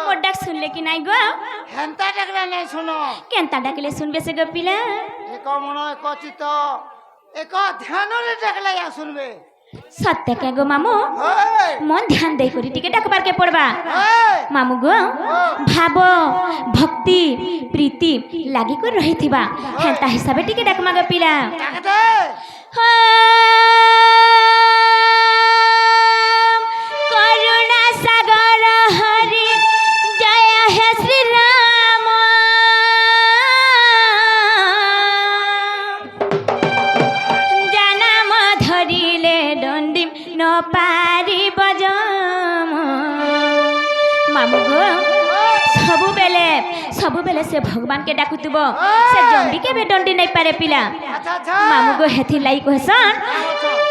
मोर डाक सुनले कि नाई गो हेंता डाकला नहीं सुनो केंता डाकले सुनबे से गपिला एक मन एक चित्त एक ध्यान रे डाकला या सुनबे सत्य क्या गो मामू ओए मन ध्यान दे करी टिके डाकबार के पड़बा ओए मामू गो भाव भक्ति प्रीति लागी कर रही थिबा हेंता हिसाबे टिके डाकमा गपिला डाक दे करुणा सागर हरि जय हे श्री राम जनाम धरिले दंडी न पारी बजम मामू गो सबुबेले से भगवान के डाकुतबो से जंडी के भी दंडी नहीं पारे पिला अच्छा अच्छा मामू गो हेथि लाई कहसन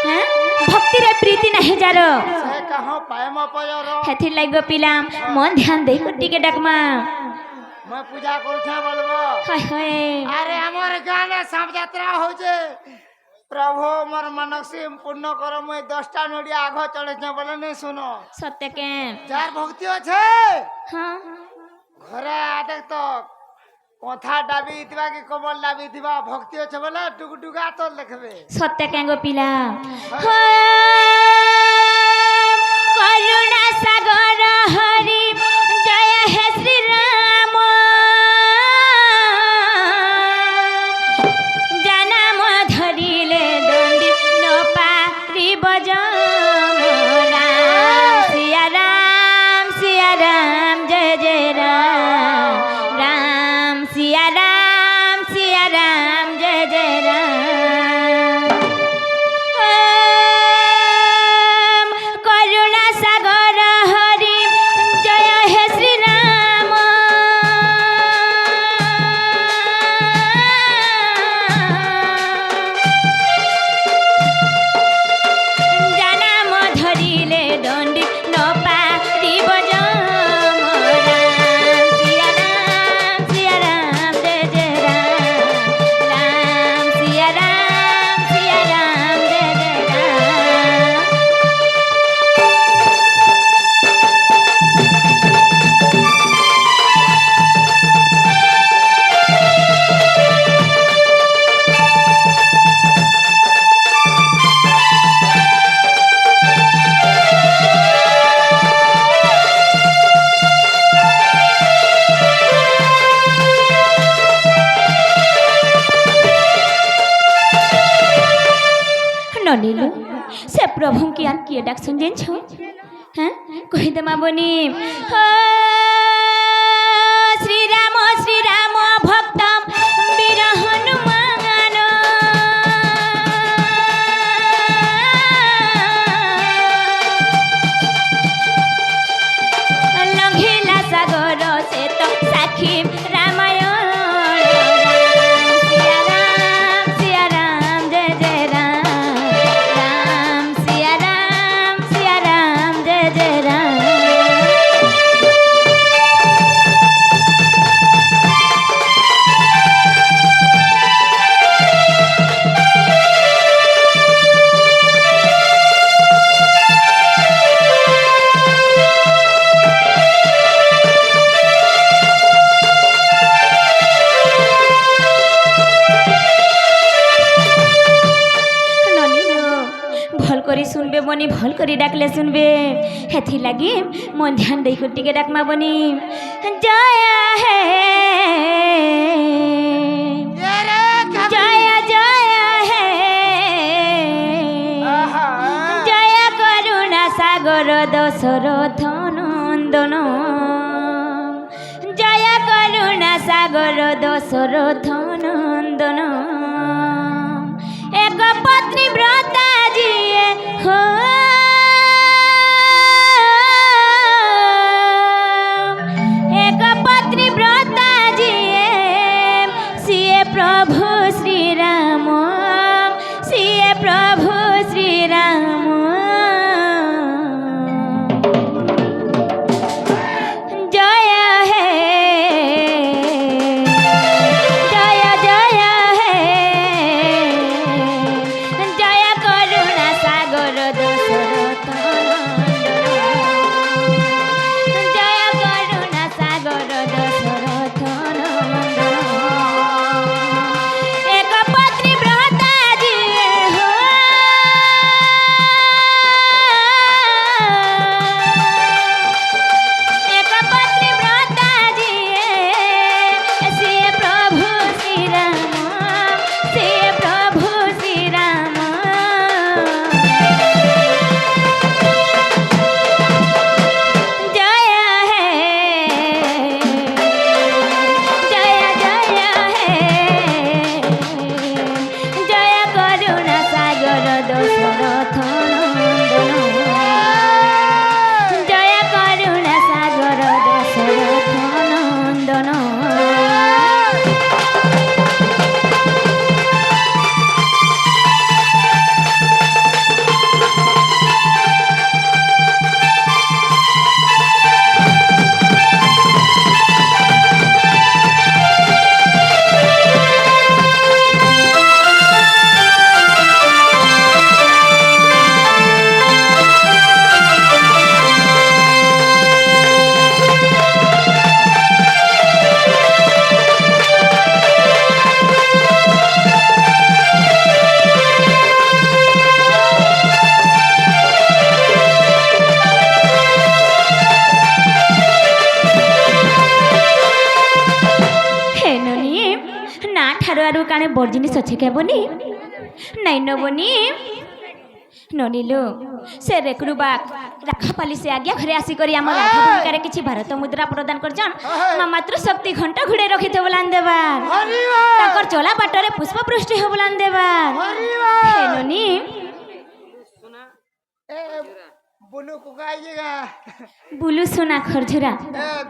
हैं भक्ति रे प्रीति नहीं जारो से कहो पायम पयर हेथि लाई गो पिला मन ध्यान दे को टिके डाकमा मैं पूजा करू छे बोलबो हाय हाय अरे हमर गाने सांप यात्रा हो जे प्रभु मोर मनसी पूर्ण कर मैं 10टा नडिया आगो चढ़े छे बोले नहीं सुनो सत्य के जार भक्ति আছে हां घरे आदे तो कथा डाबी दिबा कि कमल डाबी दिबा भक्ति আছে बोले टुकटुका तो लिखबे सत्य के गो पिला करुणा सागर हरि जय हे श्री राम जनाम धरिले दंडी न पारी बजम राम सिया राम जय जय राम राम सिया राम जय जय राम करुणा सागर हरि जय हे श्री राम जनाम धरिले दंडी न पारी बजम राम सिया राम जय जय राम राम सिया राम जय जय राम ननीलु से प्रभु की आन किए डाक सुन छो हैं कहि दे माबनी श्री राम भक्तम वीर हनुमान लंघिला सागर से तो साखी रामायण सिया राम जय जय राम राम सिया राम जय जय राम भल करी सुनबे बनी भल करी डाकले सुनबे हेथि लगी मन ध्यान दे को टिके डाकमा बनी जय हे जय जय हे जय करुणा सागर दशरथ नंदन जय करुणा सागर दशरथ नंदन एक पत्नी व्रता जिए हो एक पत्नी व्रता जिए सिए प्रभु श्री राम सिए प्रभु श्री राम जय हे जय जय हे जय करुणा सागर दोष आरु काने बड़ जिनिस अच्छे के बनी नहीं न बनी ननिलो से रेकरू बाग राखापाली से आज्ञा घरे आसी करी आम राधा भूमिकार किछि भारत मुद्रा प्रदान करजन माँ मातृ शक्ति घंटा घुड़े रखी थे बोलान देवार ताकर चला बाटरे पुष्प वृष्टि हो बोलान देवार हे ननी बुलू को गाइएगा बुलू सोना खरझुरा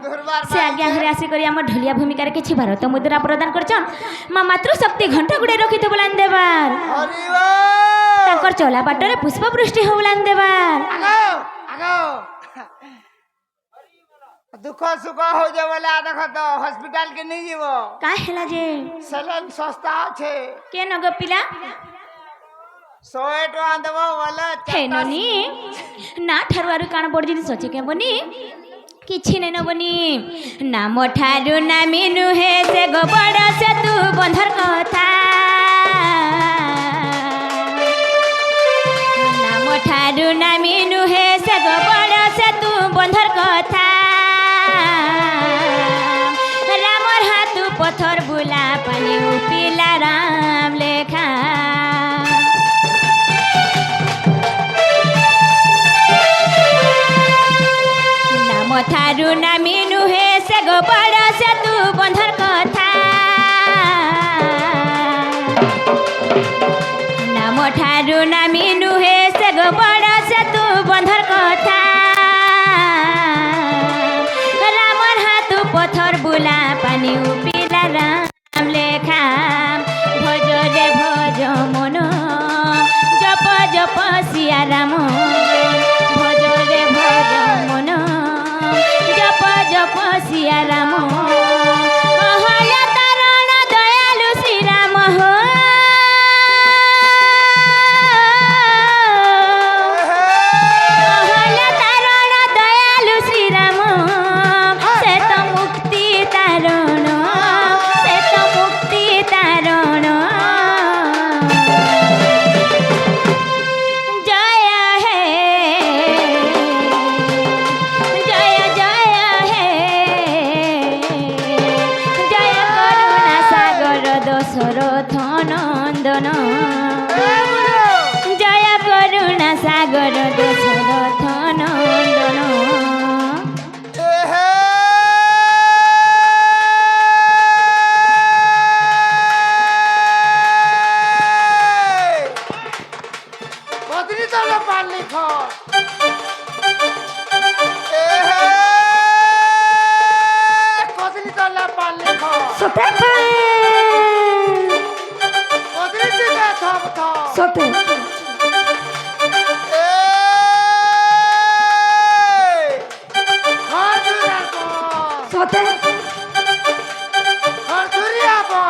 दुर्बार से आज्ञा घरे आसी करी आम ढलिया भूमिकार किछि भारत मुद्रा प्रदान करजन माँ मातृ शक्ति घंटा घुड़े रखी थे बोलान देवार ताकर चला बाटरे पुष्प वृष्टि हो बोलान देवार आगो आगो दुख सुख हो जे बोला देख तो हॉस्पिटल के नहीं जीवो का हेला जे सलन सस्ता छे के नग पिला 100 टका देबो बोले हे ननी ना ठारु काण बड़ जिनिस अछि के बनी किछि नै न बनी नाम ठारु नामी नुहे से गोबड़ से तू बंधर कथा नाम ठारु नामी नुहे से गोबड़ से तू बंधर कथा रामर हाथ पत्थर बुला पानी उपिला राम लेखा ठारू नामी नुहे से गोबड़ से तू बंधर कथा नाम ठारू नामी नुहे से गोबड़ से तू बंधर कथा रामर हाथ पत्थर बुला पानी उपिला राम लेखा भज रे भज मन जप जप सिया राम भज रे भज मन जप जप सिया राम अहल्या तारण दयालु श्री राम हो अहल्या तारण दयालु श्री राम से तो मुक्ति तारण से तो मुक्ति तारण जय हे जय जय हे जय करुणा सागर दशरथ नंदन जय करुणा सागर दशरथ नंदन कतनी तले पान लिखो कतनी तले पान लिखो सते कतनी दिखे थप थप सते खरजुरिया को सते खरजुरिया को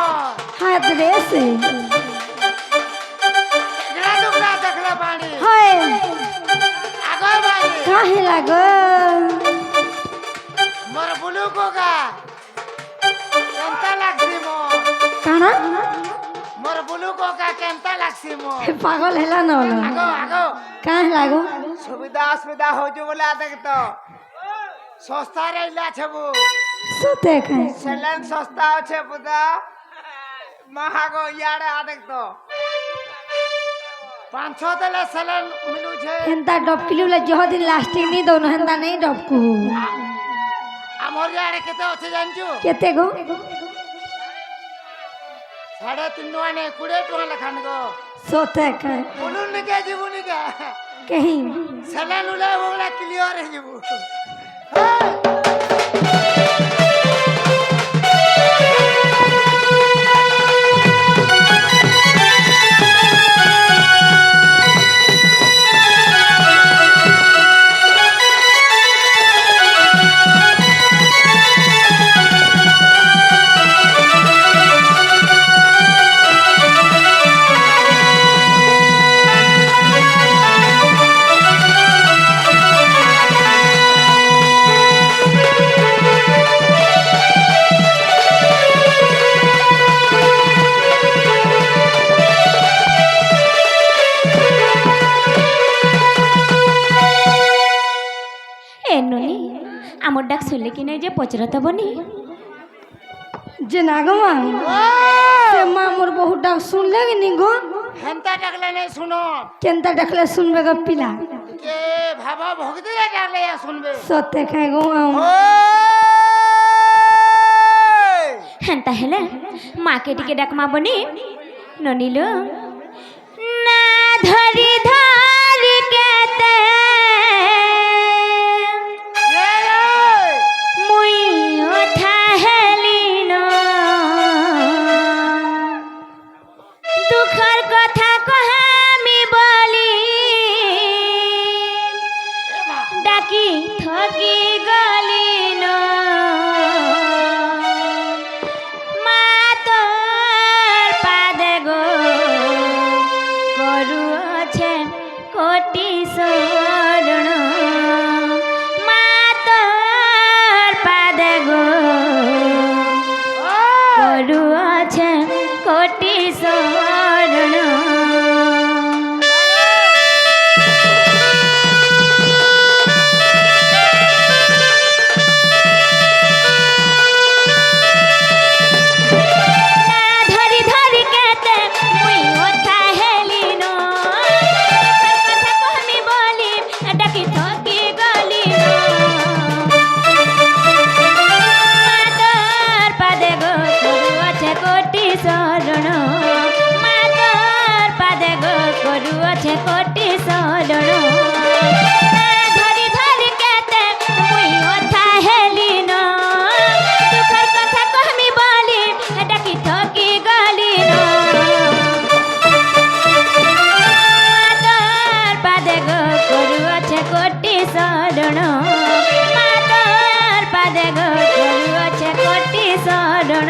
हाथ रे से एकरा दुकड़ा देखले बानी हाय आगर बानी काहे लागो मोर बुलू को का केंता लागसी मो काना मोर बुलू को का केंता लागसी मो पागल हेला न होला आगो आगो काहे लागो सुविधा असुविधा हो जो बोला देख तो सस्ता रहला छबु सते काहे सेलन सस्ता আছে বুদা महागो यार आ देख तो 500 देले सेलन मिलू छे हेंता डबकिलु ले जह दिन लास्टिंग नहीं दोनो हेंता नहीं डबकू हमर यार केते আছে जानछु केते गो 3.5 ने 20 टका लखान गो सते काहे बोलू निके जीवु निके कहीं सेलन उले बोला क्लियर है जीवु ए ननी आमर डाक सुनले कि नहीं जे पचरत बनी যে না গো মা ও সে মা মোর বহুটা শুনলে কি নি গো হেনতা ডাকলে নেই শুনো কেনতা ডাকলে শুনবে গো পিলা কে ভাবা ভক্তি ডাকলে শুনবে সত্যি খাই গো মা ও হেন্তা হেলে মাকে টিকে ডাকমা বনি ননিল না ধরি ধরি কেতে মুই ওঠা হেলিন দুঃখর কথা কহামি বলি ডাকি ঠকি গলিন মা তোর পাদে গো করুছে কোটি শরণ মা তোর পাদে গো করুছে কোটি শরণ ধরি ধরি কেতে মুই ওঠা হেলিন কথা কহমি বলি ডাকি ঠকি গলিন মাতর পাদে গো করুছে কোটি শরণ মাতর পাদে গো করুছে কোটি শরণ ধরি ধরি কেতে মুই ওঠা হেলিন দুঃখর কথা কহমি বলি ডাকি ঠকি গলিন মাতর পাদে গো করুছে কোটি শরণ মাতর পাদে গো করুছে কোটি শরণ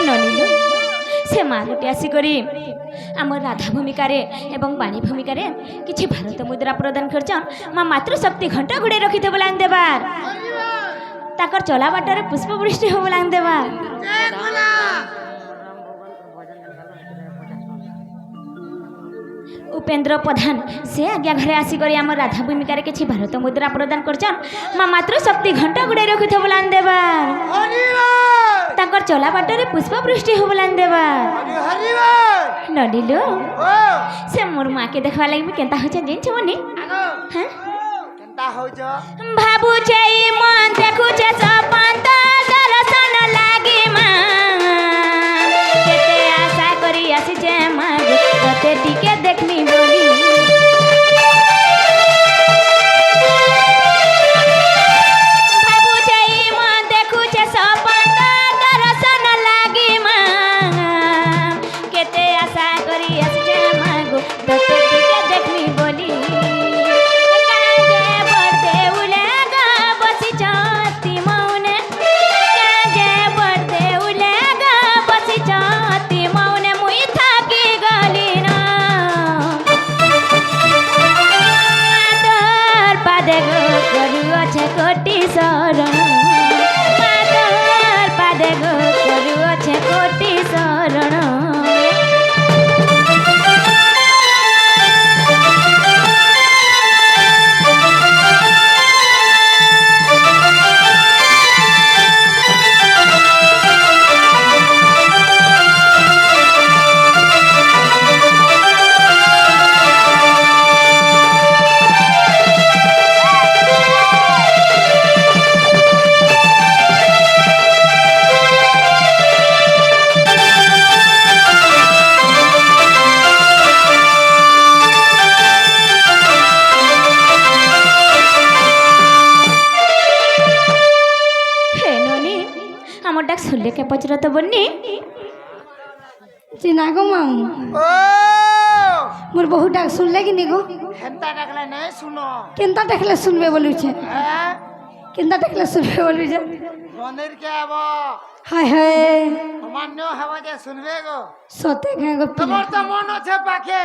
ନନିଲ ସେ ମା ଗୋଟି ଆସିକରି ଆମର ରାଧା ଭୂମିକାରେ ଏବଂ ବାଣୀ ଭୂମିକାରେ କିଛି ଭାରତ ମୁଦ୍ରା ପ୍ରଦାନ କରିଛନ୍ ମା ମାତୃଶକ୍ତି ଘଣ୍ଟ ଘୋଡ଼େଇ ରଖିଥିବ ଲାଙ୍ଗ ଦେବାର ତାଙ୍କର ଚଲା ବାଟରେ ପୁଷ୍ପବୃଷ୍ଟି ହବ ଲାଙ୍ଗ ଦେବାର ଉପେନ୍ଦ୍ର ପ୍ରଧାନ ସେ ଆଜ୍ଞା ଘରେ ଆସିକରି ଆମର ରାଧା ଭୂମିକାରେ କିଛି ଭାରତ ମୁଦ୍ରା ପ୍ରଦାନ କରିଛନ୍ ମା ମାତୃଶକ୍ତି ଘଣ୍ଟ ଘୋଡ଼େଇ ରଖିଥିବ ଲାଙ୍ଗ ଦେବାର ତାଙ୍କର ଚଲା ବାଟରେ ପୁଷ୍ପବୃଷ୍ଟି ହବ ଲାଙ୍ଗ ଦେବାର ନଡ଼ିଲ ସେ ମୋର ମାକେ ଦେଖବା ଲାଗି ମୁଁ କେନ୍ତା ହଉଛେ ଜାଣିଛ ମନି ହଁ କେନ୍ତା ହଉଛ ଭାବୁଛେ ମନ ଦେଖୁଛେ ସପନ ତ ଦର୍ଶନ ଲାଗି ମା କେତେ ଆଶା କରି ଆସିଛେ ମା ତତେ ଟିକେ ଦେଖମି ବୋଲି ଭାବୁଛେ ମନ ଦେଖୁଛେ ସପନ ତ ଦର୍ଶନ ଲାଗି ମା କେତେ ଆଶା କରି ଆସିଛେ ମା ତତେ ଟିକେ ଦେଖମି ବୋଲି କାଜେ ବଡ଼େ ଉଲେଗା ବସିଛନ୍ତି ମౌনে କାଜେ ବଡ଼େ ଉଲେଗା ବସିଛନ୍ତି ମೌনে ମୁଇଁ ଥାକି ଗଲି ନା ମାତର ପାଦେ ଗো କରୁଅଛେ କୋଟି ଶରଣ ମାତର ପାଦେ ଗো କରୁଅଛେ କୋଟି ଶରଣ আমার ডাক শুনলে কে পচরত বন্নি যে না গো মা ও মোর বহুটা শুনলে কি নি গো হেনতা ডাকলে নেই শুনো কেনতা ডাকলে শুনবে বলুছে হ্যাঁ কেনতা ডাকলে শুনবে বলুছে মনের কে আব হায় হায় অমান্য হওয়া যে শুনবে গো সতে খায় গো তোমার তো মন আছে পাখে